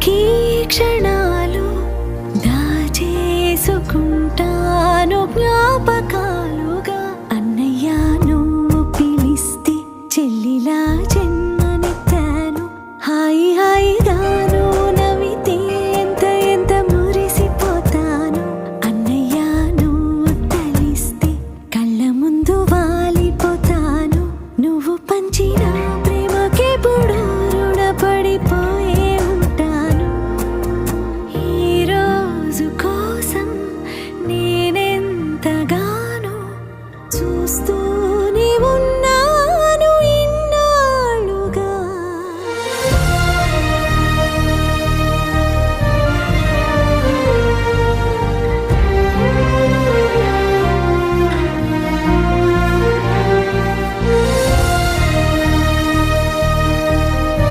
ఈ క్షణాలు దాచేసుకుంటాను జ్ఞాపకాలుగా. అన్నయ్య నువ్వు పిలిస్తే చెల్లిలా జన్మనెత్తాను. హాయి హాయిగాను నవ్వితే ఎంత ఎంత మురిసిపోతాను. అన్నయ్య నువ్వు తలిస్తే కళ్ళ ముందు వాలిపోతాను. నువ్వు పంచిన ప్రేమకెప్పుడు రుణపడిపో